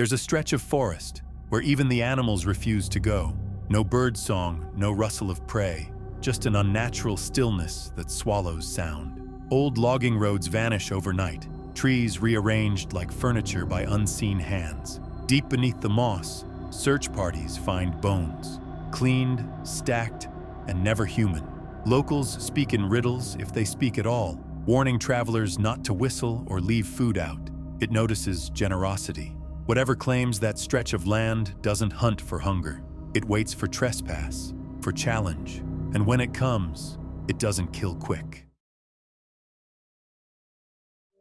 There's a stretch of forest where even the animals refuse to go. No bird song, no rustle of prey, just an unnatural stillness that swallows sound. Old logging roads vanish overnight, trees rearranged like furniture by unseen hands. Deep beneath the moss, search parties find bones, cleaned, stacked, and never human. Locals speak in riddles, if they speak at all, warning travelers not to whistle or leave food out. It notices generosity. Whatever claims that stretch of land doesn't hunt for hunger. It waits for trespass, for challenge, and when it comes, it doesn't kill quick.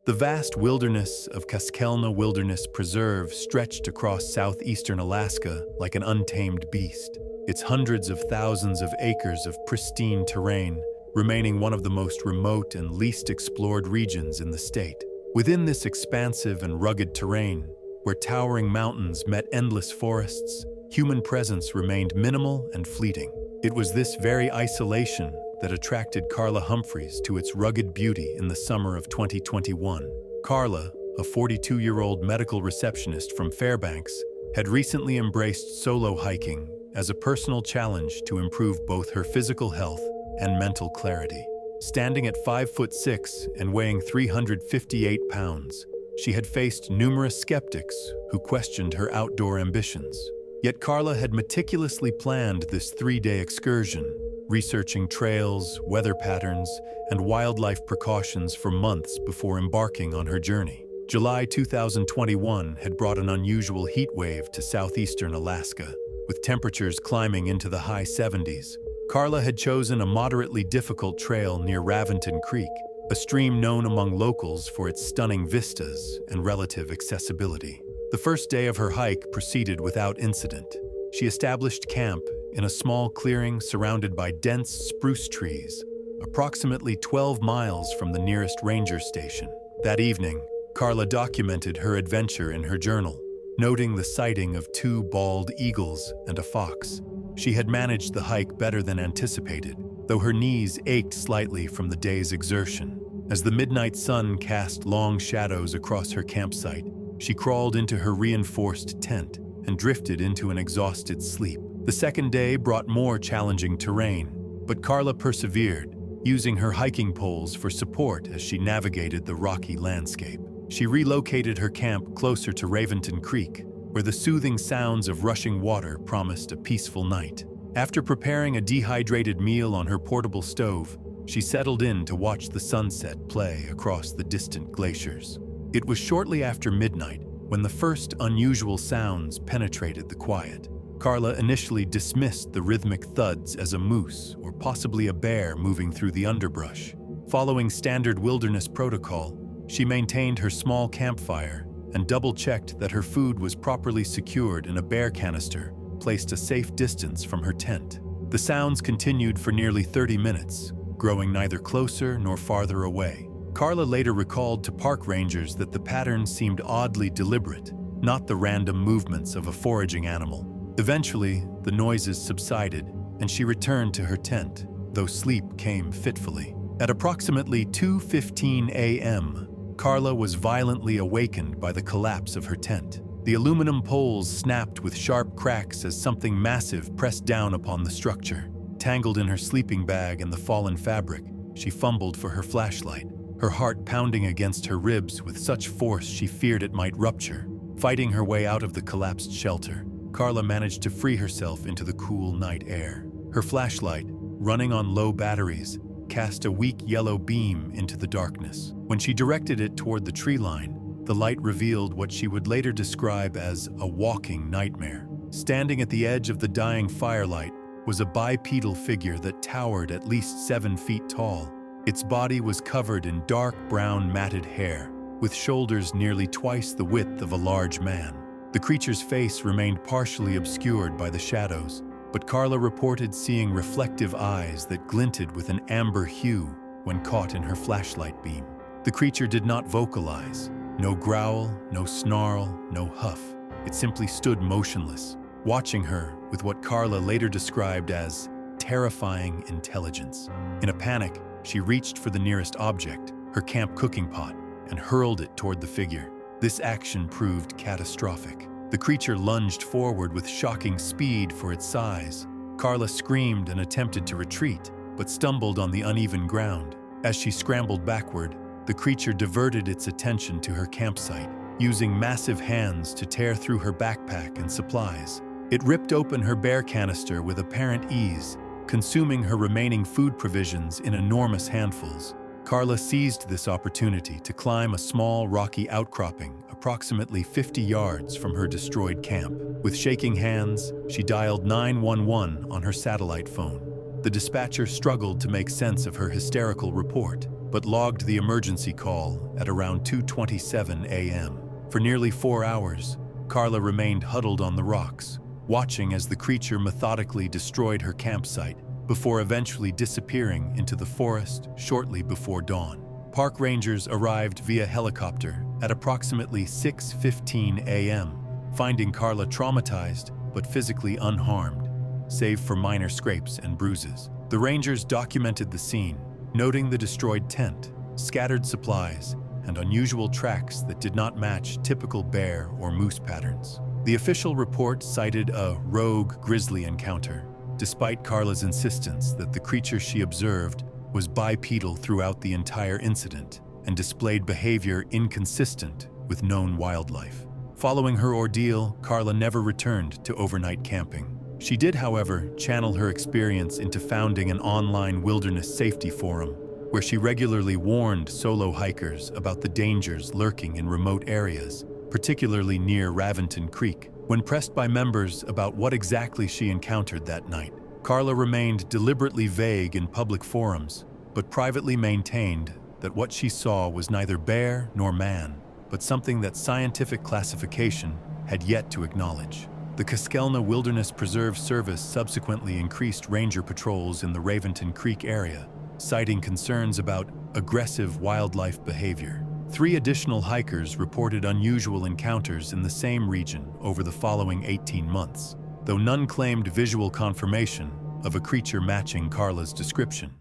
The vast wilderness of Kaskelna Wilderness Preserve stretched across southeastern Alaska like an untamed beast. Its hundreds of thousands of acres of pristine terrain, remaining one of the most remote and least explored regions in the state. Within this expansive and rugged terrain, where towering mountains met endless forests, human presence remained minimal and fleeting. It was this very isolation that attracted Carla Humphreys to its rugged beauty in the summer of 2021. Carla, a 42-year-old medical receptionist from Fairbanks, had recently embraced solo hiking as a personal challenge to improve both her physical health and mental clarity. Standing at 5'6" and weighing 358 pounds, she had faced numerous skeptics who questioned her outdoor ambitions. Yet Carla had meticulously planned this 3-day excursion, researching trails, weather patterns, and wildlife precautions for months before embarking on her journey. July 2021 had brought an unusual heat wave to southeastern Alaska, with temperatures climbing into the high 70s. Carla had chosen a moderately difficult trail near Raventon Creek, a stream known among locals for its stunning vistas and relative accessibility. The first day of her hike proceeded without incident. She established camp in a small clearing surrounded by dense spruce trees, approximately 12 miles from the nearest ranger station. That evening, Carla documented her adventure in her journal, noting the sighting of 2 bald eagles and a fox. She had managed the hike better than anticipated, though her knees ached slightly from the day's exertion. As the midnight sun cast long shadows across her campsite, she crawled into her reinforced tent and drifted into an exhausted sleep. The second day brought more challenging terrain, but Carla persevered, using her hiking poles for support as she navigated the rocky landscape. She relocated her camp closer to Raventon Creek, where the soothing sounds of rushing water promised a peaceful night. After preparing a dehydrated meal on her portable stove, she settled in to watch the sunset play across the distant glaciers. It was shortly after midnight when the first unusual sounds penetrated the quiet. Carla initially dismissed the rhythmic thuds as a moose or possibly a bear moving through the underbrush. Following standard wilderness protocol, she maintained her small campfire and double-checked that her food was properly secured in a bear canister placed a safe distance from her tent. The sounds continued for nearly 30 minutes, growing neither closer nor farther away. Carla later recalled to park rangers that the pattern seemed oddly deliberate, not the random movements of a foraging animal. Eventually, the noises subsided, and she returned to her tent, though sleep came fitfully. At approximately 2:15 a.m., Carla was violently awakened by the collapse of her tent. The aluminum poles snapped with sharp cracks as something massive pressed down upon the structure. Tangled in her sleeping bag and the fallen fabric, she fumbled for her flashlight, her heart pounding against her ribs with such force she feared it might rupture. Fighting her way out of the collapsed shelter, Carla managed to free herself into the cool night air. Her flashlight, running on low batteries, cast a weak yellow beam into the darkness. When she directed it toward the tree line, the light revealed what she would later describe as a walking nightmare. Standing at the edge of the dying firelight was a bipedal figure that towered at least 7 feet tall. Its body was covered in dark brown matted hair, with shoulders nearly twice the width of a large man. The creature's face remained partially obscured by the shadows, but Carla reported seeing reflective eyes that glinted with an amber hue when caught in her flashlight beam. The creature did not vocalize. No growl, no snarl, no huff. It simply stood motionless, watching her with what Carla later described as terrifying intelligence. In a panic, she reached for the nearest object, her camp cooking pot, and hurled it toward the figure. This action proved catastrophic. The creature lunged forward with shocking speed for its size. Carla screamed and attempted to retreat, but stumbled on the uneven ground. As she scrambled backward, the creature diverted its attention to her campsite, using massive hands to tear through her backpack and supplies. It ripped open her bear canister with apparent ease, consuming her remaining food provisions in enormous handfuls. Carla seized this opportunity to climb a small rocky outcropping approximately 50 yards from her destroyed camp. With shaking hands, she dialed 911 on her satellite phone. The dispatcher struggled to make sense of her hysterical report, but logged the emergency call at around 2:27 a.m. For nearly 4 hours, Carla remained huddled on the rocks, watching as the creature methodically destroyed her campsite before eventually disappearing into the forest shortly before dawn. Park rangers arrived via helicopter at approximately 6:15 a.m., finding Carla traumatized but physically unharmed, save for minor scrapes and bruises. The rangers documented the scene, noting the destroyed tent, scattered supplies, and unusual tracks that did not match typical bear or moose patterns. The official report cited a rogue grizzly encounter, despite Carla's insistence that the creature she observed was bipedal throughout the entire incident and displayed behavior inconsistent with known wildlife. Following her ordeal, Carla never returned to overnight camping. She did, however, channel her experience into founding an online wilderness safety forum, where she regularly warned solo hikers about the dangers lurking in remote areas, particularly near Raventon Creek. When pressed by members about what exactly she encountered that night, Carla remained deliberately vague in public forums, but privately maintained that what she saw was neither bear nor man, but something that scientific classification had yet to acknowledge. The Koskelna Wilderness Preserve Service subsequently increased ranger patrols in the Raventon Creek area, citing concerns about aggressive wildlife behavior. 3 additional hikers reported unusual encounters in the same region over the following 18 months, though none claimed visual confirmation of a creature matching Carla's description.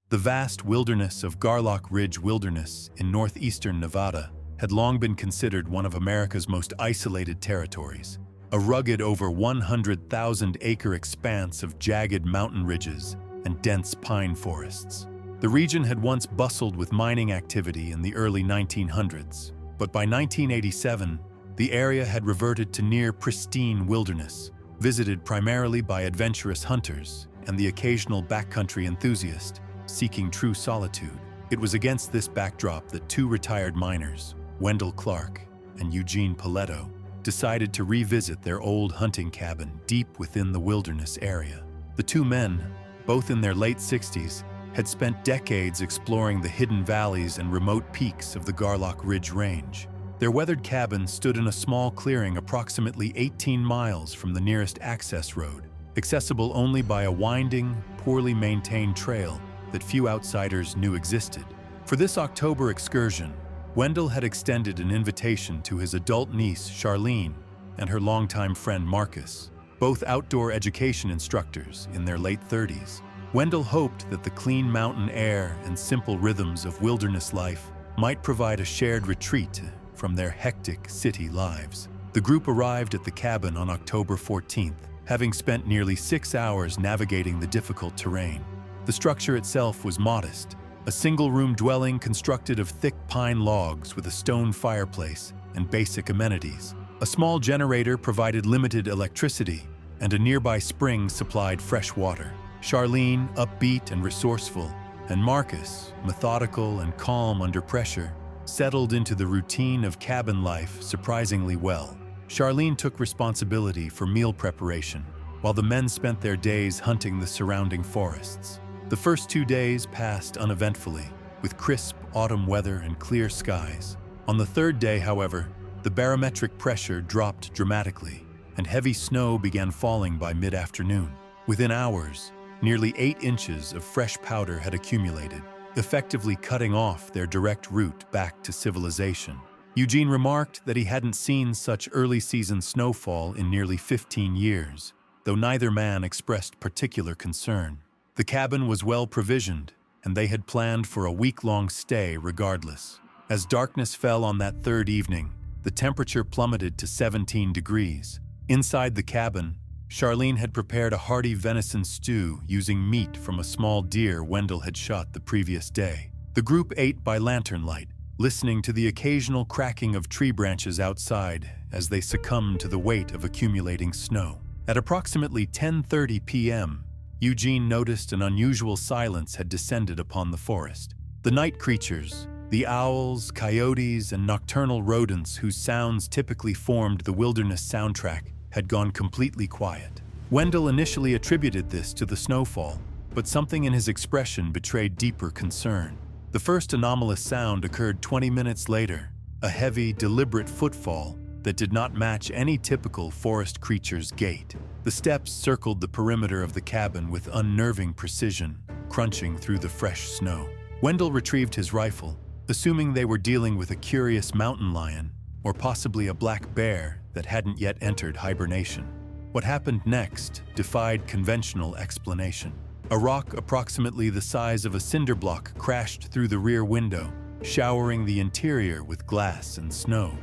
The vast wilderness of Garlock Ridge Wilderness in northeastern Nevada had long been considered one of America's most isolated territories, a rugged over 100,000-acre expanse of jagged mountain ridges and dense pine forests. The region had once bustled with mining activity in the early 1900s, but by 1987, the area had reverted to near pristine wilderness, visited primarily by adventurous hunters and the occasional backcountry enthusiast seeking true solitude. It was against this backdrop that 2 retired miners, Wendell Clark and Eugene Paletto, decided to revisit their old hunting cabin deep within the wilderness area. The 2 men, both in their late 60s, had spent decades exploring the hidden valleys and remote peaks of the Garlock Ridge Range. Their weathered cabin stood in a small clearing approximately 18 miles from the nearest access road, accessible only by a winding, poorly maintained trail that few outsiders knew existed. For this October excursion, Wendell had extended an invitation to his adult niece, Charlene, and her longtime friend, Marcus, both outdoor education instructors in their late 30s. Wendell hoped that the clean mountain air and simple rhythms of wilderness life might provide a shared retreat from their hectic city lives. The group arrived at the cabin on October 14th, having spent nearly 6 hours navigating the difficult terrain. The structure itself was modest, a single-room dwelling constructed of thick pine logs with a stone fireplace and basic amenities. A small generator provided limited electricity, and a nearby spring supplied fresh water. Charlene, upbeat and resourceful, and Marcus, methodical and calm under pressure, settled into the routine of cabin life surprisingly well. Charlene took responsibility for meal preparation, while the men spent their days hunting the surrounding forests. The first 2 days passed uneventfully, with crisp autumn weather and clear skies. On the 3rd day, however, the barometric pressure dropped dramatically, and heavy snow began falling by mid-afternoon. Within hours, nearly 8 inches of fresh powder had accumulated, effectively cutting off their direct route back to civilization. Eugene remarked that he hadn't seen such early-season snowfall in nearly 15 years, though neither man expressed particular concern. The cabin was well provisioned, and they had planned for a week-long stay regardless. As darkness fell on that 3rd evening, the temperature plummeted to 17 degrees. Inside the cabin, Charlene had prepared a hearty venison stew using meat from a small deer Wendell had shot the previous day. The group ate by lantern light, listening to the occasional cracking of tree branches outside as they succumbed to the weight of accumulating snow. At approximately 10:30 p.m., Eugene noticed an unusual silence had descended upon the forest. The night creatures, the owls, coyotes, and nocturnal rodents whose sounds typically formed the wilderness soundtrack, had gone completely quiet. Wendell initially attributed this to the snowfall, but something in his expression betrayed deeper concern. The first anomalous sound occurred 20 minutes later, a heavy, deliberate footfall that did not match any typical forest creature's gait. The steps circled the perimeter of the cabin with unnerving precision, crunching through the fresh snow. Wendell retrieved his rifle, assuming they were dealing with a curious mountain lion or possibly a black bear that hadn't yet entered hibernation. What happened next defied conventional explanation. A rock approximately the size of a cinder block crashed through the rear window, showering the interior with glass and snow.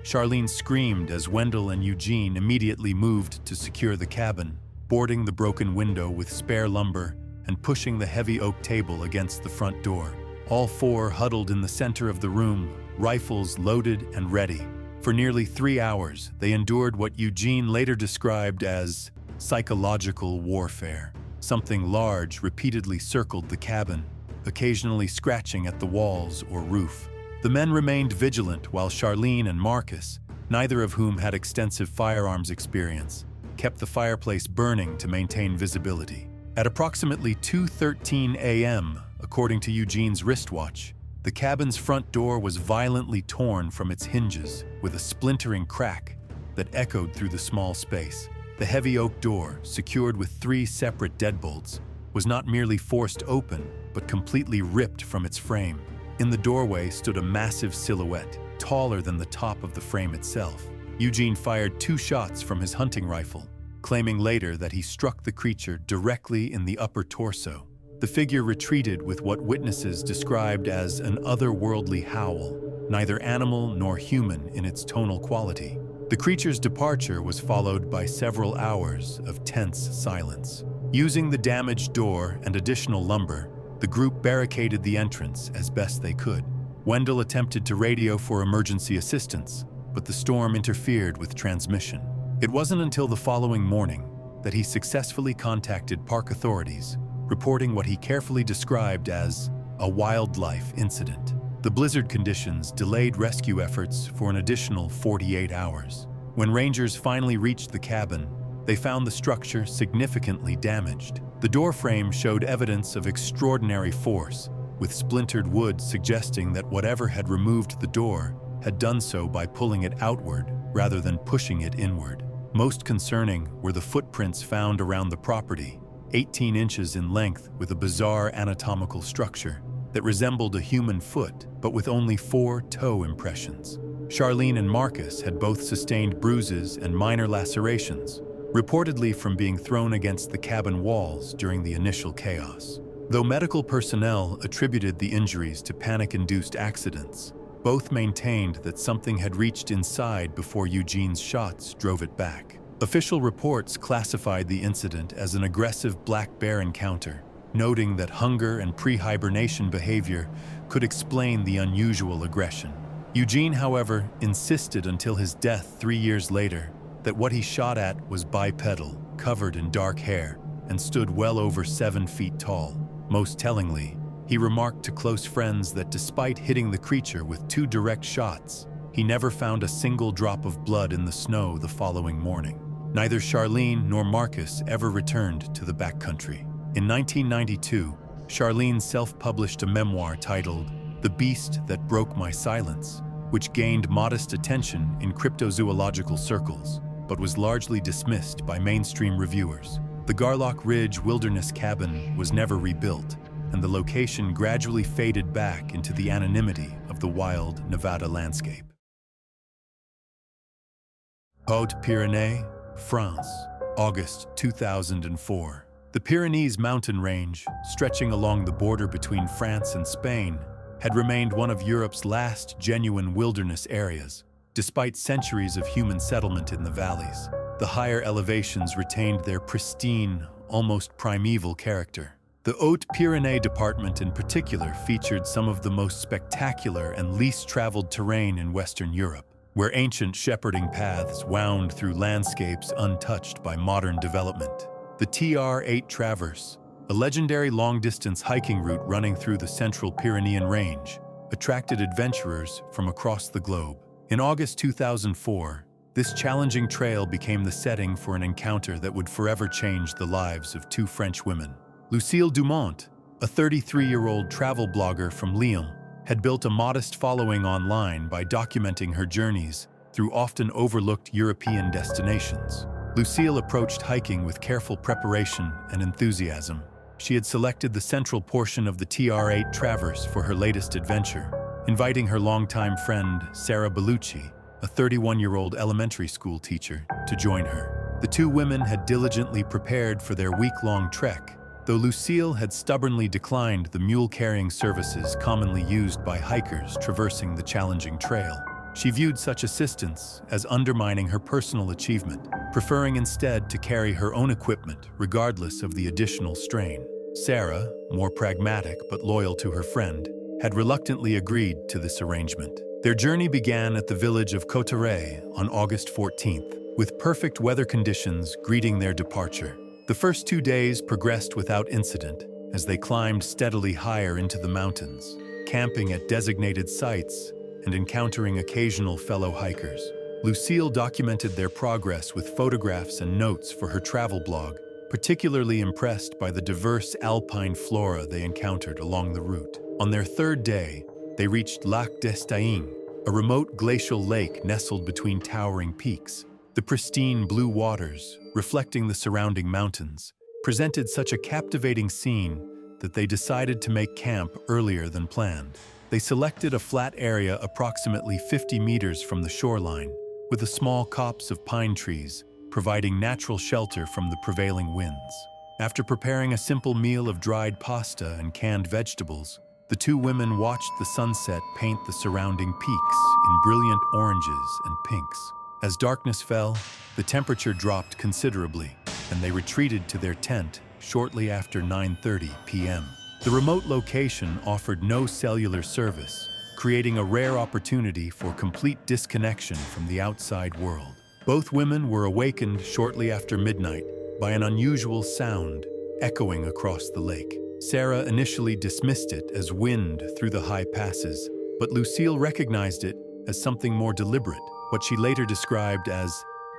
Charlene screamed as Wendell and Eugene immediately moved to secure the cabin, boarding the broken window with spare lumber and pushing the heavy oak table against the front door. All four huddled in the center of the room, rifles loaded and ready. For nearly 3 hours, they endured what Eugene later described as psychological warfare. Something large repeatedly circled the cabin, occasionally scratching at the walls or roof. The men remained vigilant while Charlene and Marcus, neither of whom had extensive firearms experience, kept the fireplace burning to maintain visibility. At approximately 2:13 a.m., according to Eugene's wristwatch, the cabin's front door was violently torn from its hinges with a splintering crack that echoed through the small space. The heavy oak door, secured with 3 separate deadbolts, was not merely forced open, but completely ripped from its frame. In the doorway stood a massive silhouette, taller than the top of the frame itself. Eugene fired 2 shots from his hunting rifle, claiming later that he struck the creature directly in the upper torso. The figure retreated with what witnesses described as an otherworldly howl, neither animal nor human in its tonal quality. The creature's departure was followed by several hours of tense silence. Using the damaged door and additional lumber, the group barricaded the entrance as best they could. Wendell attempted to radio for emergency assistance, but the storm interfered with transmission. It wasn't until the following morning that he successfully contacted park authorities, reporting what he carefully described as a wildlife incident. The blizzard conditions delayed rescue efforts for an additional 48 hours. When rangers finally reached the cabin, they found the structure significantly damaged. The door frame showed evidence of extraordinary force, with splintered wood suggesting that whatever had removed the door had done so by pulling it outward rather than pushing it inward. Most concerning were the footprints found around the property, 18 inches in length with a bizarre anatomical structure that resembled a human foot, but with only 4 toe impressions. Charlene and Marcus had both sustained bruises and minor lacerations, reportedly from being thrown against the cabin walls during the initial chaos. Though medical personnel attributed the injuries to panic-induced accidents, both maintained that something had reached inside before Eugene's shots drove it back. Official reports classified the incident as an aggressive black bear encounter, noting that hunger and pre-hibernation behavior could explain the unusual aggression. Eugene, however, insisted until his death 3 years later that what he shot at was bipedal, covered in dark hair, and stood well over 7 feet tall. Most tellingly, he remarked to close friends that despite hitting the creature with 2 direct shots, he never found a single drop of blood in the snow the following morning. Neither Charlene nor Marcus ever returned to the backcountry. In 1992, Charlene self-published a memoir titled The Beast That Broke My Silence, which gained modest attention in cryptozoological circles, but was largely dismissed by mainstream reviewers. The Garlock Ridge Wilderness Cabin was never rebuilt, and the location gradually faded back into the anonymity of the wild Nevada landscape. Hautes-Pyrénées, France, August 2004. The Pyrenees mountain range, stretching along the border between France and Spain, had remained one of Europe's last genuine wilderness areas. despite centuries of human settlement in the valleys. The higher elevations retained their pristine, almost primeval character. The Hautes-Pyrénées department in particular featured some of the most spectacular and least traveled terrain in Western Europe, where ancient shepherding paths wound through landscapes untouched by modern development. The TR-8 Traverse, a legendary long-distance hiking route running through the central Pyrenean range, attracted adventurers from across the globe. In August 2004, this challenging trail became the setting for an encounter that would forever change the lives of two French women. Lucille Dumont, a 33-year-old travel blogger from Lyon, had built a modest following online by documenting her journeys through often overlooked European destinations. Lucille approached hiking with careful preparation and enthusiasm. She had selected the central portion of the TR-8 Traverse for her latest adventure, inviting her longtime friend, Sarah Bellucci, a 31-year-old elementary school teacher, to join her. The two women had diligently prepared for their week-long trek, though Lucille had stubbornly declined the mule-carrying services commonly used by hikers traversing the challenging trail. She viewed such assistance as undermining her personal achievement, preferring instead to carry her own equipment regardless of the additional strain. Sarah, more pragmatic but loyal to her friend, had reluctantly agreed to this arrangement. Their journey began at the village of Cotteret on August 14th, with perfect weather conditions greeting their departure. The first 2 days progressed without incident as they climbed steadily higher into the mountains, camping at designated sites and encountering occasional fellow hikers. Lucille documented their progress with photographs and notes for her travel blog, particularly impressed by the diverse alpine flora they encountered along the route. On their third day, they reached Lac d'Estaing, a remote glacial lake nestled between towering peaks. The pristine blue waters, reflecting the surrounding mountains, presented such a captivating scene that they decided to make camp earlier than planned. They selected a flat area approximately 50 meters from the shoreline, with a small copse of pine trees, providing natural shelter from the prevailing winds. After preparing a simple meal of dried pasta and canned vegetables, the two women watched the sunset paint the surrounding peaks in brilliant oranges and pinks. As darkness fell, the temperature dropped considerably, and they retreated to their tent shortly after 9:30 p.m. The remote location offered no cellular service, creating a rare opportunity for complete disconnection from the outside world. Both women were awakened shortly after midnight by an unusual sound echoing across the lake. Sarah initially dismissed it as wind through the high passes, but Lucille recognized it as something more deliberate, what she later described as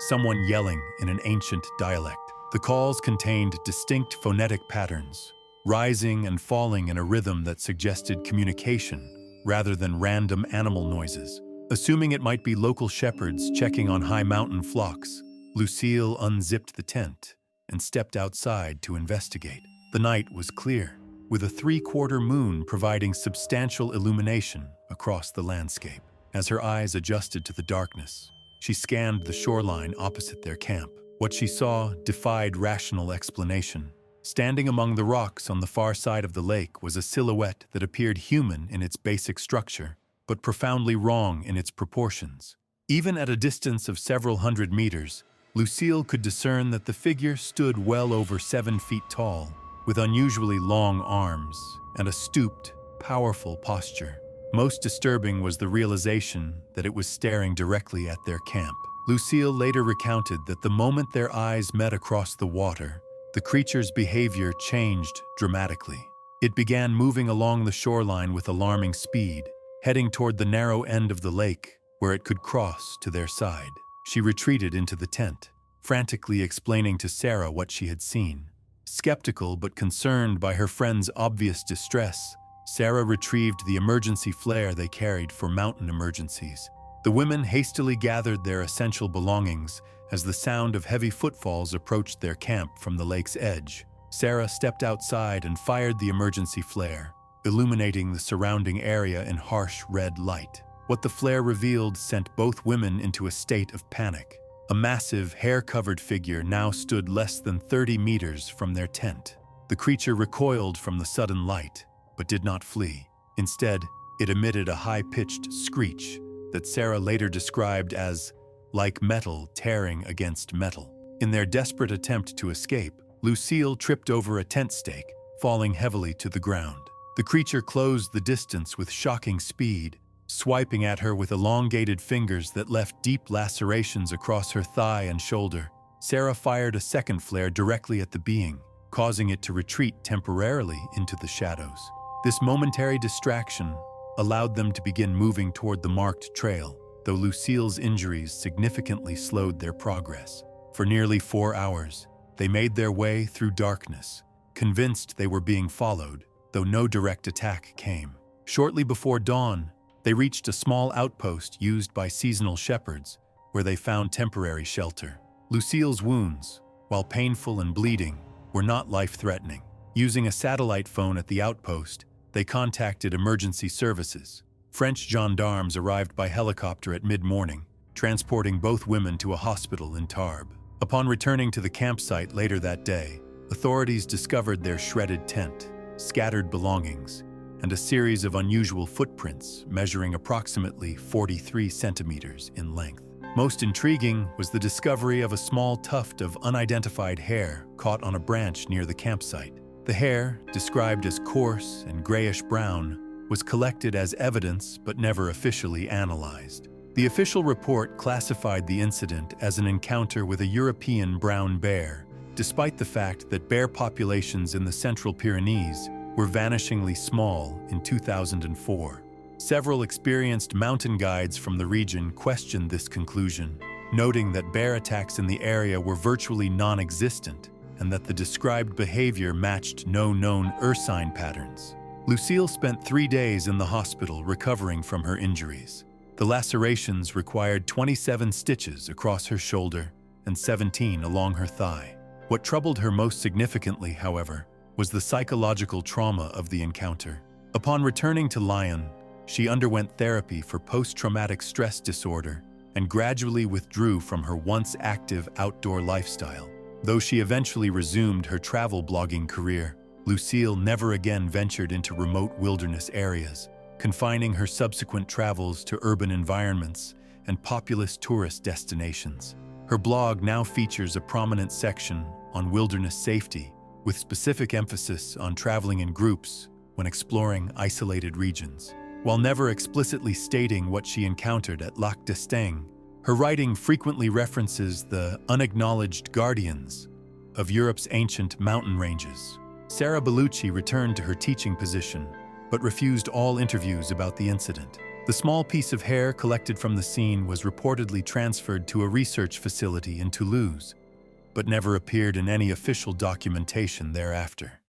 someone yelling in an ancient dialect. The calls contained distinct phonetic patterns, rising and falling in a rhythm that suggested communication rather than random animal noises. Assuming it might be local shepherds checking on high mountain flocks, Lucille unzipped the tent and stepped outside to investigate. The night was clear, with a 3/4 moon providing substantial illumination across the landscape. As her eyes adjusted to the darkness, she scanned the shoreline opposite their camp. What she saw defied rational explanation. Standing among the rocks on the far side of the lake was a silhouette that appeared human in its basic structure, but profoundly wrong in its proportions. Even at a distance of several hundred meters, Lucille could discern that the figure stood well over 7 feet tall, with unusually long arms and a stooped, powerful posture. Most disturbing was the realization that it was staring directly at their camp. Lucille later recounted that the moment their eyes met across the water, the creature's behavior changed dramatically. It began moving along the shoreline with alarming speed, heading toward the narrow end of the lake where it could cross to their side. She retreated into the tent, frantically explaining to Sarah what she had seen. Skeptical but concerned by her friend's obvious distress, Sarah retrieved the emergency flare they carried for mountain emergencies. The women hastily gathered their essential belongings as the sound of heavy footfalls approached their camp from the lake's edge. Sarah stepped outside and fired the emergency flare, illuminating the surrounding area in harsh red light. What the flare revealed sent both women into a state of panic. A massive, hair-covered figure now stood less than 30 meters from their tent. The creature recoiled from the sudden light, but did not flee. Instead, it emitted a high-pitched screech that Sarah later described as like metal tearing against metal. In their desperate attempt to escape, Lucille tripped over a tent stake, falling heavily to the ground. The creature closed the distance with shocking speed, swiping at her with elongated fingers that left deep lacerations across her thigh and shoulder. Sarah fired a second flare directly at the being, causing it to retreat temporarily into the shadows. This momentary distraction allowed them to begin moving toward the marked trail, though Lucille's injuries significantly slowed their progress. For nearly 4 hours, they made their way through darkness, convinced they were being followed, though no direct attack came. Shortly before dawn, they reached a small outpost used by seasonal shepherds, where they found temporary shelter. Lucille's wounds, while painful and bleeding, were not life-threatening. Using a satellite phone at the outpost, they contacted emergency services. French gendarmes arrived by helicopter at mid-morning, transporting both women to a hospital in Tarbes. Upon returning to the campsite later that day, authorities discovered their shredded tent, scattered belongings, and a series of unusual footprints measuring approximately 43 centimeters in length. Most intriguing was the discovery of a small tuft of unidentified hair caught on a branch near the campsite. The hair, described as coarse and grayish-brown, was collected as evidence but never officially analyzed. The official report classified the incident as an encounter with a European brown bear, despite the fact that bear populations in the Central Pyrenees were vanishingly small in 2004. Several experienced mountain guides from the region questioned this conclusion, noting that bear attacks in the area were virtually non-existent and that the described behavior matched no known ursine patterns. Lucille spent 3 days in the hospital recovering from her injuries. The lacerations required 27 stitches across her shoulder and 17 along her thigh. What troubled her most significantly, however, was the psychological trauma of the encounter. Upon returning to Lyon, she underwent therapy for post-traumatic stress disorder and gradually withdrew from her once active outdoor lifestyle. Though she eventually resumed her travel blogging career, Lucille never again ventured into remote wilderness areas, confining her subsequent travels to urban environments and populous tourist destinations. Her blog now features a prominent section on wilderness safety, with specific emphasis on traveling in groups when exploring isolated regions. While never explicitly stating what she encountered at Lac d'Estaing, her writing frequently references the unacknowledged guardians of Europe's ancient mountain ranges. Sarah Bellucci returned to her teaching position, but refused all interviews about the incident. The small piece of hair collected from the scene was reportedly transferred to a research facility in Toulouse, but never appeared in any official documentation thereafter.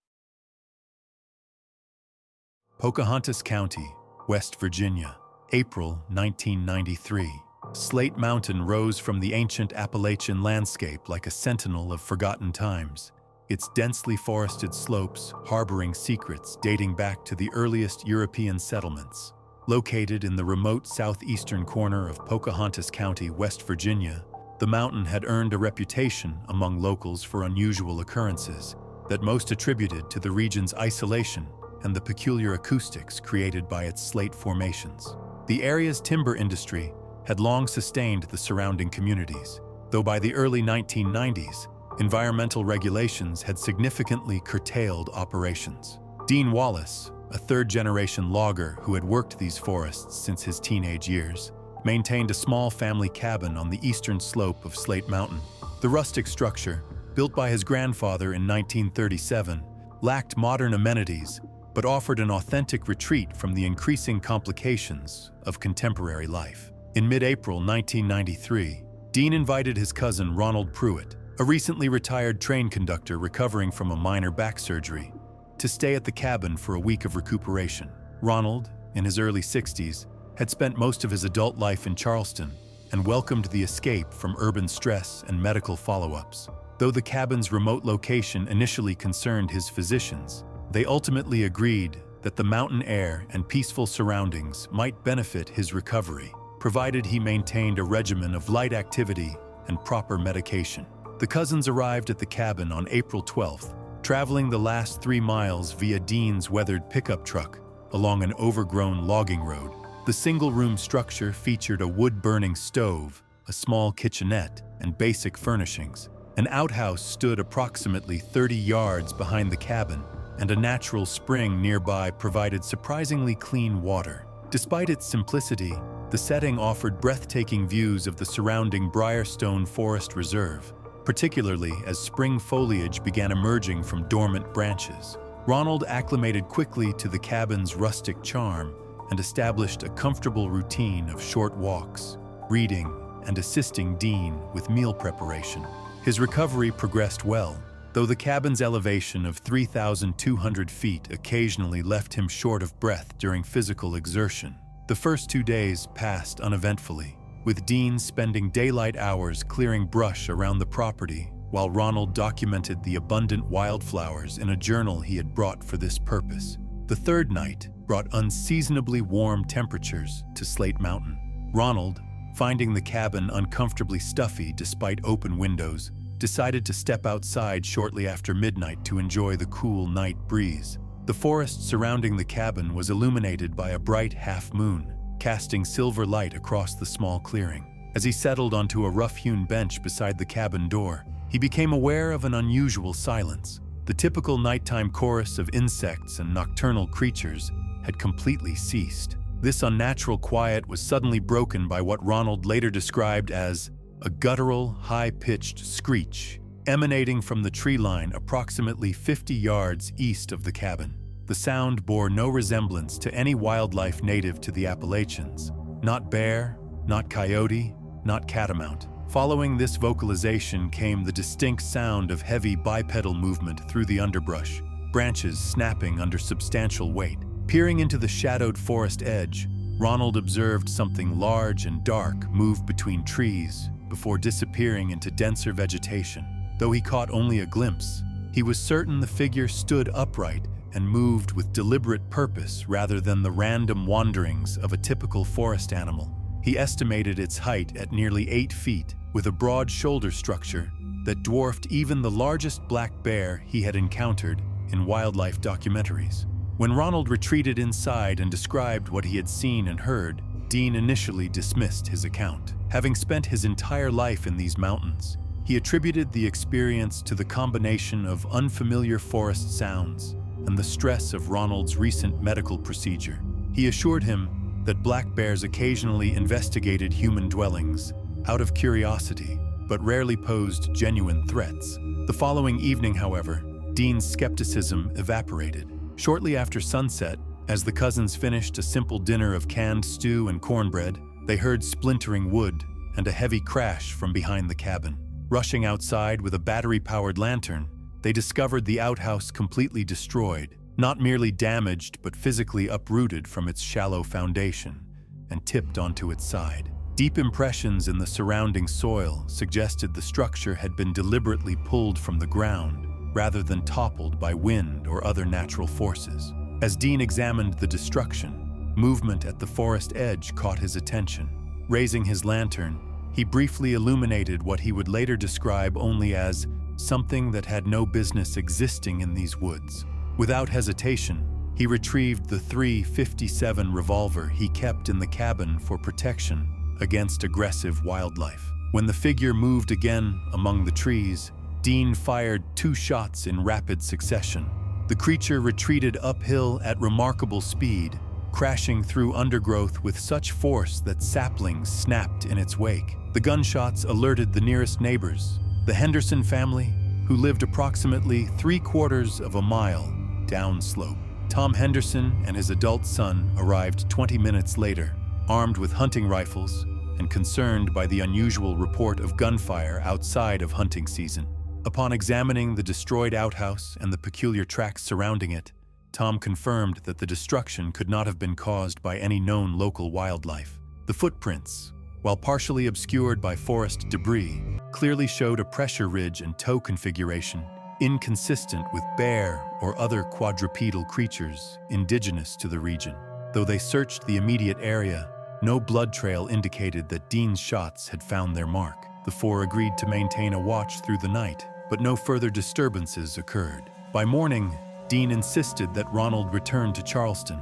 Pocahontas County, West Virginia, April 1993. Slate Mountain rose from the ancient Appalachian landscape like a sentinel of forgotten times, its densely forested slopes harboring secrets dating back to the earliest European settlements. Located in the remote southeastern corner of Pocahontas County, West Virginia, the mountain had earned a reputation among locals for unusual occurrences that most attributed to the region's isolation and the peculiar acoustics created by its slate formations. The area's timber industry had long sustained the surrounding communities, though by the early 1990s, environmental regulations had significantly curtailed operations. Dean Wallace, a third-generation logger who had worked these forests since his teenage years, maintained a small family cabin on the eastern slope of Slate Mountain. The rustic structure, built by his grandfather in 1937, lacked modern amenities but offered an authentic retreat from the increasing complications of contemporary life. In mid-April 1993, Dean invited his cousin Ronald Pruitt, a recently retired train conductor recovering from a minor back surgery, to stay at the cabin for a week of recuperation. Ronald, in his early 60s, had spent most of his adult life in Charleston and welcomed the escape from urban stress and medical follow-ups. Though the cabin's remote location initially concerned his physicians, they ultimately agreed that the mountain air and peaceful surroundings might benefit his recovery, provided he maintained a regimen of light activity and proper medication. The cousins arrived at the cabin on April 12th, traveling the last 3 miles via Dean's weathered pickup truck along an overgrown logging road. The single-room structure featured a wood-burning stove, a small kitchenette, and basic furnishings. An outhouse stood approximately 30 yards behind the cabin, and a natural spring nearby provided surprisingly clean water. Despite its simplicity, the setting offered breathtaking views of the surrounding Briarstone Forest Reserve, particularly as spring foliage began emerging from dormant branches. Ronald acclimated quickly to the cabin's rustic charm and established a comfortable routine of short walks, reading, and assisting Dean with meal preparation. His recovery progressed well, though the cabin's elevation of 3,200 feet occasionally left him short of breath during physical exertion. The first 2 days passed uneventfully, with Dean spending daylight hours clearing brush around the property while Ronald documented the abundant wildflowers in a journal he had brought for this purpose. The third night brought unseasonably warm temperatures to Slate Mountain. Ronald, finding the cabin uncomfortably stuffy despite open windows, decided to step outside shortly after midnight to enjoy the cool night breeze. The forest surrounding the cabin was illuminated by a bright half-moon, casting silver light across the small clearing. As he settled onto a rough-hewn bench beside the cabin door, he became aware of an unusual silence. The typical nighttime chorus of insects and nocturnal creatures had completely ceased. This unnatural quiet was suddenly broken by what Ronald later described as a guttural, high-pitched screech emanating from the tree line approximately 50 yards east of the cabin. The sound bore no resemblance to any wildlife native to the Appalachians. Not bear, not coyote, not catamount. Following this vocalization came the distinct sound of heavy bipedal movement through the underbrush, branches snapping under substantial weight. Peering into the shadowed forest edge, Ronald observed something large and dark move between trees before disappearing into denser vegetation. Though he caught only a glimpse, he was certain the figure stood upright and moved with deliberate purpose rather than the random wanderings of a typical forest animal. He estimated its height at nearly 8 feet, with a broad shoulder structure that dwarfed even the largest black bear he had encountered in wildlife documentaries. When Ronald retreated inside and described what he had seen and heard, Dean initially dismissed his account. Having spent his entire life in these mountains, he attributed the experience to the combination of unfamiliar forest sounds and the stress of Ronald's recent medical procedure. He assured him that black bears occasionally investigated human dwellings out of curiosity, but rarely posed genuine threats. The following evening, however, Dean's skepticism evaporated. Shortly after sunset, as the cousins finished a simple dinner of canned stew and cornbread, they heard splintering wood and a heavy crash from behind the cabin. Rushing outside with a battery-powered lantern, they discovered the outhouse completely destroyed, not merely damaged but physically uprooted from its shallow foundation and tipped onto its side. Deep impressions in the surrounding soil suggested the structure had been deliberately pulled from the ground rather than toppled by wind or other natural forces. As Dean examined the destruction, movement at the forest edge caught his attention. Raising his lantern, he briefly illuminated what he would later describe only as something that had no business existing in these woods. Without hesitation, he retrieved the .357 revolver he kept in the cabin for protection against aggressive wildlife. When the figure moved again among the trees, Dean fired 2 shots in rapid succession. The creature retreated uphill at remarkable speed, crashing through undergrowth with such force that saplings snapped in its wake. The gunshots alerted the nearest neighbors, the Henderson family, who lived approximately 3/4 of a mile downslope. Tom Henderson and his adult son arrived 20 minutes later, armed with hunting rifles and concerned by the unusual report of gunfire outside of hunting season. Upon examining the destroyed outhouse and the peculiar tracks surrounding it, Tom confirmed that the destruction could not have been caused by any known local wildlife. The footprints, while partially obscured by forest debris, clearly showed a pressure ridge and toe configuration inconsistent with bear or other quadrupedal creatures indigenous to the region. Though they searched the immediate area, no blood trail indicated that Dean's shots had found their mark. The 4 agreed to maintain a watch through the night, but no further disturbances occurred. By morning, Dean insisted that Ronald return to Charleston,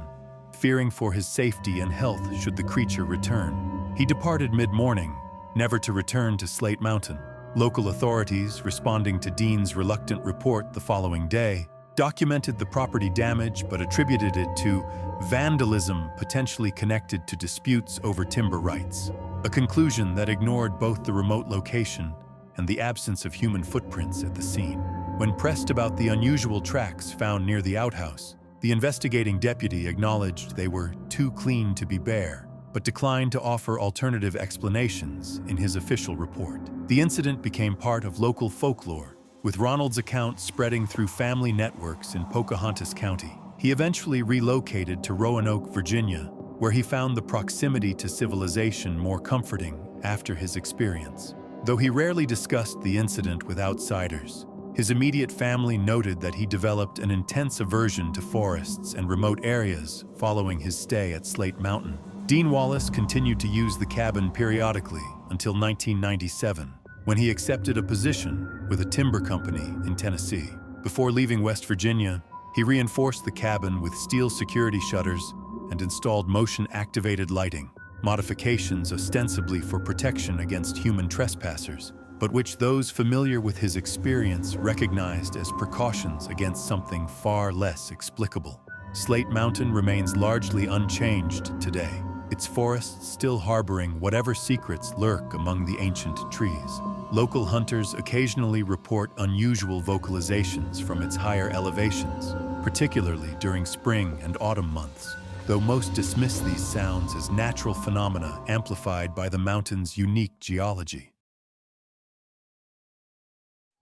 fearing for his safety and health should the creature return. He departed mid-morning, never to return to Slate Mountain. Local authorities, responding to Dean's reluctant report the following day, documented the property damage but attributed it to vandalism potentially connected to disputes over timber rights, a conclusion that ignored both the remote location and the absence of human footprints at the scene. When pressed about the unusual tracks found near the outhouse, the investigating deputy acknowledged they were too clean to be bare, but declined to offer alternative explanations in his official report. The incident became part of local folklore, with Ronald's account spreading through family networks in Pocahontas County. He eventually relocated to Roanoke, Virginia, where he found the proximity to civilization more comforting after his experience. Though he rarely discussed the incident with outsiders, his immediate family noted that he developed an intense aversion to forests and remote areas following his stay at Slate Mountain. Dean Wallace continued to use the cabin periodically until 1997, when he accepted a position with a timber company in Tennessee. Before leaving West Virginia, he reinforced the cabin with steel security shutters and installed motion-activated lighting, modifications ostensibly for protection against human trespassers, but which those familiar with his experience recognized as precautions against something far less explicable. Slate Mountain remains largely unchanged today, its forests still harboring whatever secrets lurk among the ancient trees. Local hunters occasionally report unusual vocalizations from its higher elevations, particularly during spring and autumn months, though most dismiss these sounds as natural phenomena amplified by the mountain's unique geology.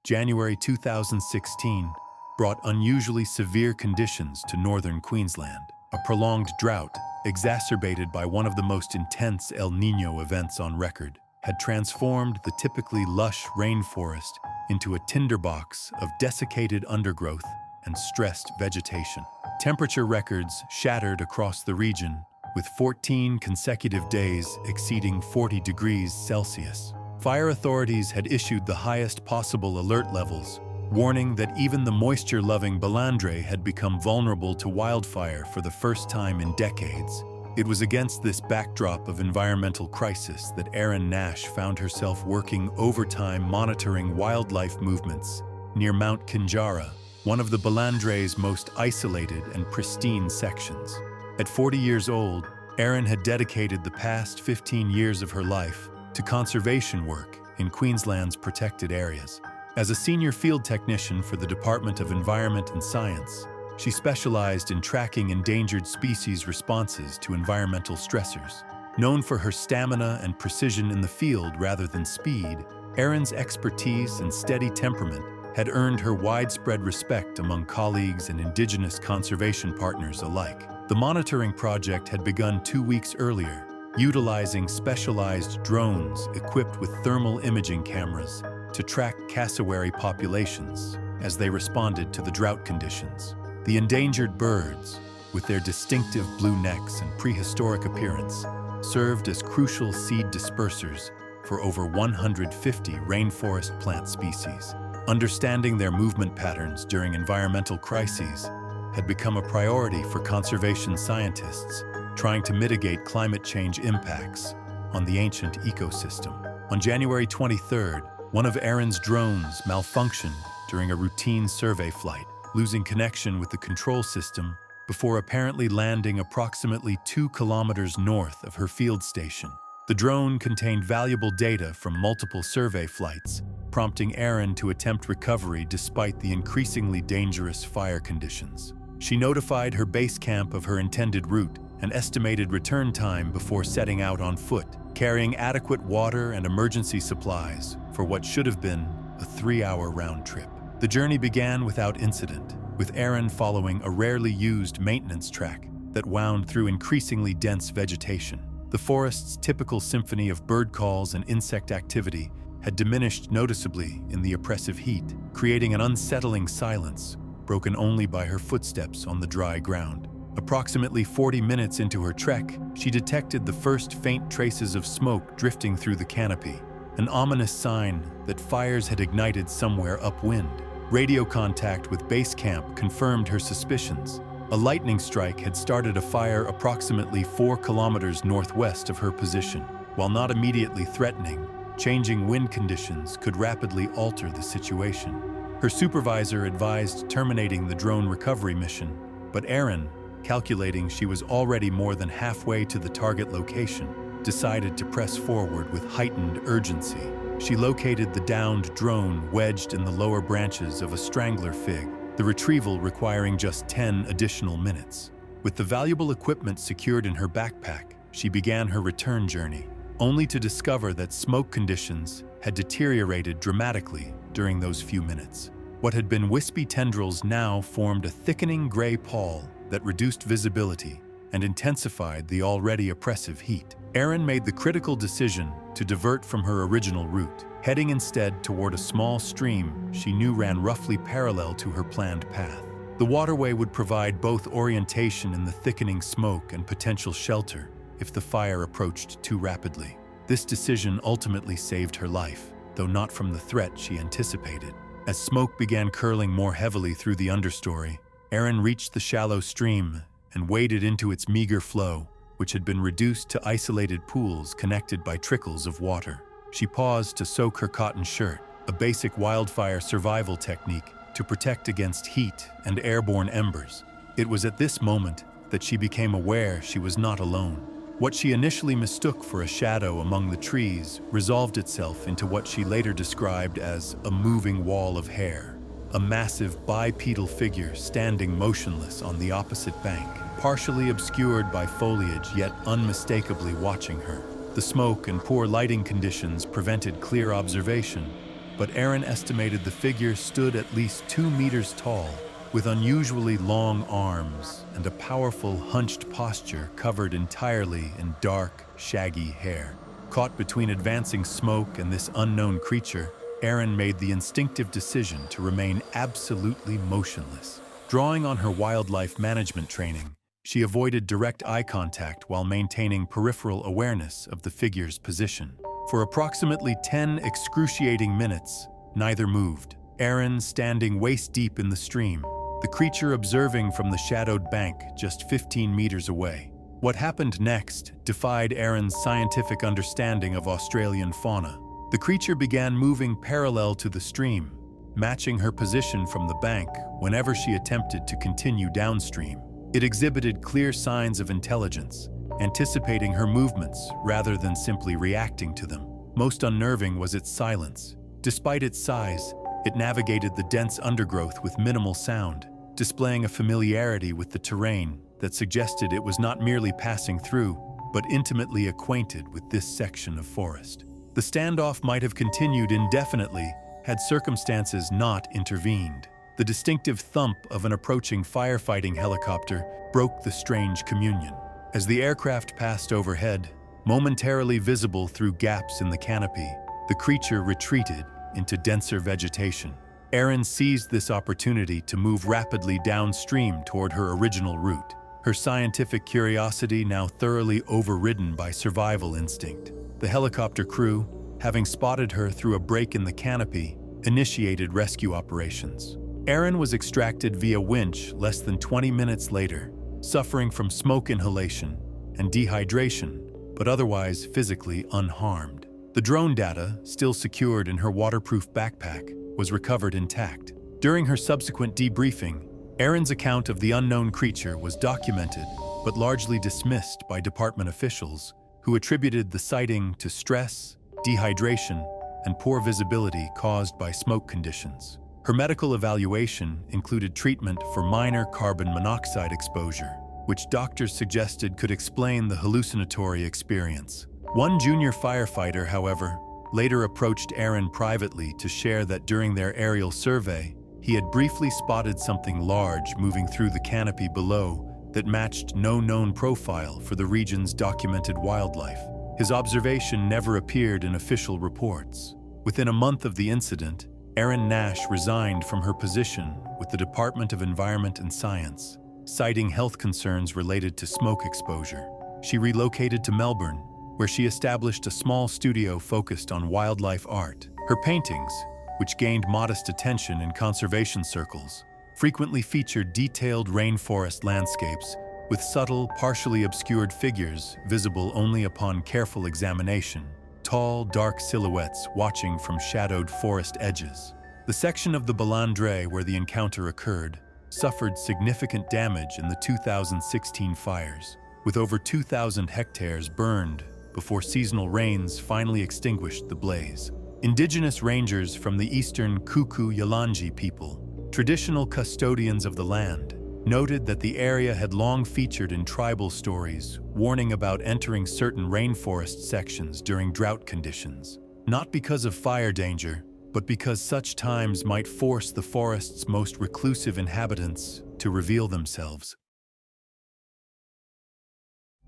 January 2016 brought unusually severe conditions to northern Queensland. A prolonged drought, exacerbated by one of the most intense El Niño events on record, had transformed the typically lush rainforest into a tinderbox of desiccated undergrowth and stressed vegetation. Temperature records shattered across the region, with 14 consecutive days exceeding 40 degrees Celsius. Fire authorities had issued the highest possible alert levels, warning that even the moisture-loving Balandre had become vulnerable to wildfire for the first time in decades. It was against this backdrop of environmental crisis that Erin Nash found herself working overtime monitoring wildlife movements near Mount Kinjara, one of the Balandre's most isolated and pristine sections. At 40 years old, Erin had dedicated the past 15 years of her life to conservation work in Queensland's protected areas. As a senior field technician for the Department of Environment and Science, she specialized in tracking endangered species responses to environmental stressors. Known for her stamina and precision in the field rather than speed, Erin's expertise and steady temperament had earned her widespread respect among colleagues and Indigenous conservation partners alike. The monitoring project had begun 2 weeks earlier, utilizing specialized drones equipped with thermal imaging cameras to track cassowary populations as they responded to the drought conditions. The endangered birds, with their distinctive blue necks and prehistoric appearance, served as crucial seed dispersers for over 150 rainforest plant species. Understanding their movement patterns during environmental crises had become a priority for conservation scientists trying to mitigate climate change impacts on the ancient ecosystem. On January 23rd, one of Erin's drones malfunctioned during a routine survey flight, losing connection with the control system before apparently landing approximately 2 kilometers north of her field station. The drone contained valuable data from multiple survey flights, prompting Erin to attempt recovery despite the increasingly dangerous fire conditions. She notified her base camp of her intended route and estimated return time before setting out on foot, carrying adequate water and emergency supplies for what should have been a 3-hour round trip. The journey began without incident, with Erin following a rarely used maintenance track that wound through increasingly dense vegetation. The forest's typical symphony of bird calls and insect activity had diminished noticeably in the oppressive heat, creating an unsettling silence broken only by her footsteps on the dry ground. Approximately 40 minutes into her trek, she detected the first faint traces of smoke drifting through the canopy, an ominous sign that fires had ignited somewhere upwind. Radio contact with base camp confirmed her suspicions, A lightning strike had started a fire approximately 4 kilometers northwest of her position. While not immediately threatening, changing wind conditions could rapidly alter the situation. Her supervisor advised terminating the drone recovery mission, but Erin, calculating she was already more than halfway to the target location, decided to press forward with heightened urgency. She located the downed drone wedged in the lower branches of a strangler fig, the retrieval requiring just 10 additional minutes. With the valuable equipment secured in her backpack, she began her return journey, only to discover that smoke conditions had deteriorated dramatically during those few minutes. What had been wispy tendrils now formed a thickening gray pall that reduced visibility and intensified the already oppressive heat. Erin made the critical decision to divert from her original route, heading instead toward a small stream she knew ran roughly parallel to her planned path. The waterway would provide both orientation in the thickening smoke and potential shelter if the fire approached too rapidly. This decision ultimately saved her life, though not from the threat she anticipated. As smoke began curling more heavily through the understory, Erin reached the shallow stream and waded into its meager flow, which had been reduced to isolated pools connected by trickles of water. She paused to soak her cotton shirt, a basic wildfire survival technique to protect against heat and airborne embers. It was at this moment that she became aware she was not alone. What she initially mistook for a shadow among the trees resolved itself into what she later described as a moving wall of hair, a massive bipedal figure standing motionless on the opposite bank, partially obscured by foliage yet unmistakably watching her. The smoke and poor lighting conditions prevented clear observation, but Erin estimated the figure stood at least 2 meters tall, with unusually long arms and a powerful hunched posture covered entirely in dark, shaggy hair. Caught between advancing smoke and this unknown creature, Erin made the instinctive decision to remain absolutely motionless. Drawing on her wildlife management training, she avoided direct eye contact while maintaining peripheral awareness of the figure's position. For approximately 10 excruciating minutes, neither moved, Erin standing waist-deep in the stream, the creature observing from the shadowed bank just 15 meters away. What happened next defied Erin's scientific understanding of Australian fauna. The creature began moving parallel to the stream, matching her position from the bank whenever she attempted to continue downstream. It exhibited clear signs of intelligence, anticipating her movements rather than simply reacting to them. Most unnerving was its silence. Despite its size, it navigated the dense undergrowth with minimal sound, displaying a familiarity with the terrain that suggested it was not merely passing through, but intimately acquainted with this section of forest. The standoff might have continued indefinitely had circumstances not intervened. The distinctive thump of an approaching firefighting helicopter broke the strange communion. As the aircraft passed overhead, momentarily visible through gaps in the canopy, the creature retreated into denser vegetation. Erin seized this opportunity to move rapidly downstream toward her original route, her scientific curiosity now thoroughly overridden by survival instinct. The helicopter crew, having spotted her through a break in the canopy, initiated rescue operations. Erin was extracted via winch less than 20 minutes later, suffering from smoke inhalation and dehydration, but otherwise physically unharmed. The drone data, still secured in her waterproof backpack, was recovered intact. During her subsequent debriefing, Erin's account of the unknown creature was documented, but largely dismissed by department officials, who attributed the sighting to stress, dehydration, and poor visibility caused by smoke conditions. Her medical evaluation included treatment for minor carbon monoxide exposure, which doctors suggested could explain the hallucinatory experience. One junior firefighter, however, later approached Erin privately to share that during their aerial survey, he had briefly spotted something large moving through the canopy below that matched no known profile for the region's documented wildlife. His observation never appeared in official reports. Within a month of the incident, Erin Nash resigned from her position with the Department of Environment and Science, citing health concerns related to smoke exposure. She relocated to Melbourne, where she established a small studio focused on wildlife art. Her paintings, which gained modest attention in conservation circles, frequently featured detailed rainforest landscapes with subtle, partially obscured figures visible only upon careful examination, tall, dark silhouettes watching from shadowed forest edges. The section of the Balandre where the encounter occurred suffered significant damage in the 2016 fires, with over 2,000 hectares burned before seasonal rains finally extinguished the blaze. Indigenous rangers from the eastern Kuku-Yalanji people, traditional custodians of the land, noted that the area had long featured in tribal stories warning about entering certain rainforest sections during drought conditions, not because of fire danger, but because such times might force the forest's most reclusive inhabitants to reveal themselves.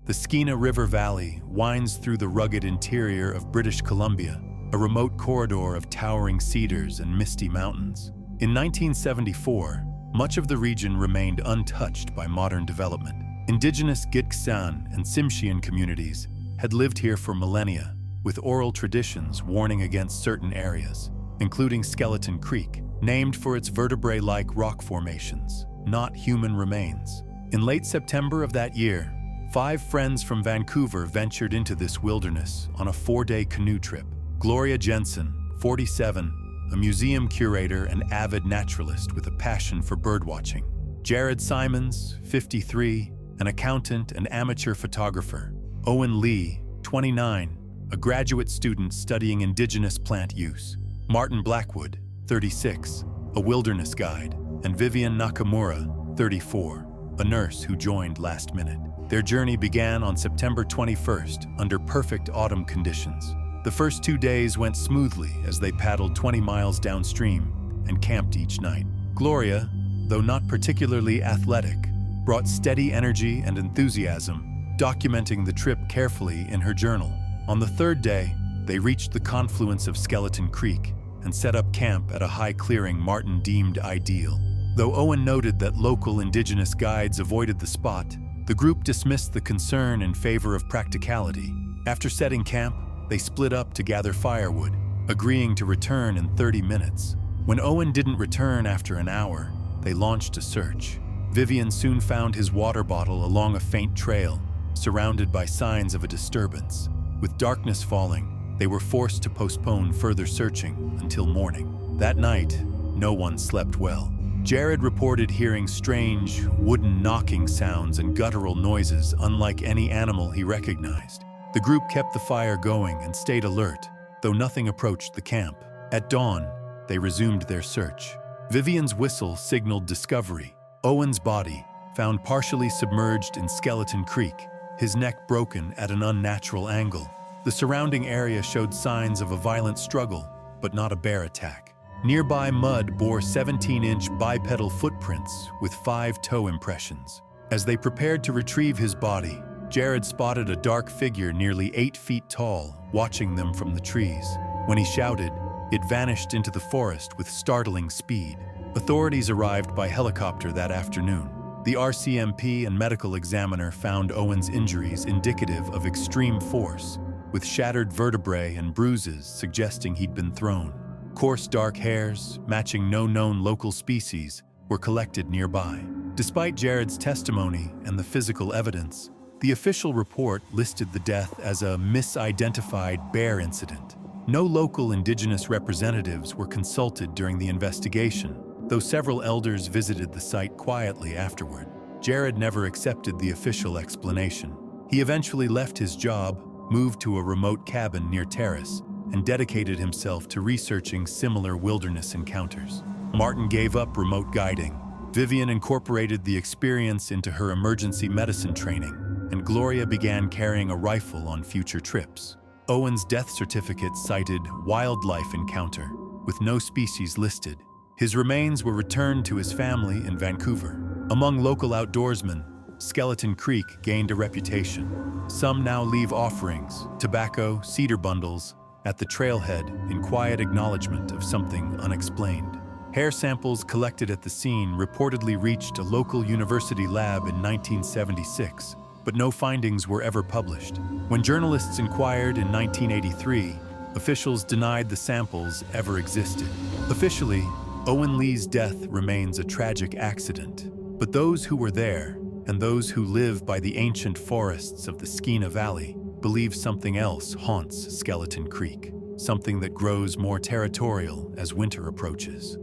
The Skeena River Valley winds through the rugged interior of British Columbia, a remote corridor of towering cedars and misty mountains. In 1974, much of the region remained untouched by modern development. Indigenous Gitxsan and Tsimshian communities had lived here for millennia, with oral traditions warning against certain areas, including Skeleton Creek, named for its vertebrae-like rock formations, not human remains. In late September of that year, 5 friends from Vancouver ventured into this wilderness on a 4-day canoe trip. Gloria Jensen, 47, a museum curator and avid naturalist with a passion for birdwatching. Jared Simons, 53, an accountant and amateur photographer. Owen Lee, 29, a graduate student studying indigenous plant use. Martin Blackwood, 36, a wilderness guide. And Vivian Nakamura, 34, a nurse who joined last minute. Their journey began on September 21st under perfect autumn conditions. The first 2 days went smoothly as they paddled 20 miles downstream and camped each night. Gloria, though not particularly athletic, brought steady energy and enthusiasm, documenting the trip carefully in her journal. On the 3rd day, they reached the confluence of Skeleton Creek and set up camp at a high clearing Martin deemed ideal. Though Owen noted that local indigenous guides avoided the spot, the group dismissed the concern in favor of practicality. After setting camp, they split up to gather firewood, agreeing to return in 30 minutes. When Owen didn't return after an hour, they launched a search. Vivian soon found his water bottle along a faint trail, surrounded by signs of a disturbance. With darkness falling, they were forced to postpone further searching until morning. That night, no one slept well. Jared reported hearing strange, wooden knocking sounds and guttural noises unlike any animal he recognized. The group kept the fire going and stayed alert, though nothing approached the camp. At dawn, they resumed their search. Vivian's whistle signaled discovery. Owen's body, found partially submerged in Skeleton Creek, his neck broken at an unnatural angle. The surrounding area showed signs of a violent struggle, but not a bear attack. Nearby mud bore 17-inch bipedal footprints with 5 toe impressions. As they prepared to retrieve his body, Jared spotted a dark figure nearly 8 feet tall, watching them from the trees. When he shouted, it vanished into the forest with startling speed. Authorities arrived by helicopter that afternoon. The RCMP and medical examiner found Owen's injuries indicative of extreme force, with shattered vertebrae and bruises suggesting he'd been thrown. Coarse dark hairs, matching no known local species, were collected nearby. Despite Jared's testimony and the physical evidence, the official report listed the death as a misidentified bear incident. No local indigenous representatives were consulted during the investigation, though several elders visited the site quietly afterward. Jared never accepted the official explanation. He eventually left his job, moved to a remote cabin near Terrace, and dedicated himself to researching similar wilderness encounters. Martin gave up remote guiding. Vivian incorporated the experience into her emergency medicine training, and Gloria began carrying a rifle on future trips. Owen's death certificate cited wildlife encounter, with no species listed. His remains were returned to his family in Vancouver. Among local outdoorsmen, Skeleton Creek gained a reputation. Some now leave offerings, tobacco, cedar bundles, at the trailhead in quiet acknowledgement of something unexplained. Hair samples collected at the scene reportedly reached a local university lab in 1976, but no findings were ever published. When journalists inquired in 1983, officials denied the samples ever existed. Officially, Owen Lee's death remains a tragic accident, but those who were there, and those who live by the ancient forests of the Skeena Valley, believe something else haunts Skeleton Creek, something that grows more territorial as winter approaches.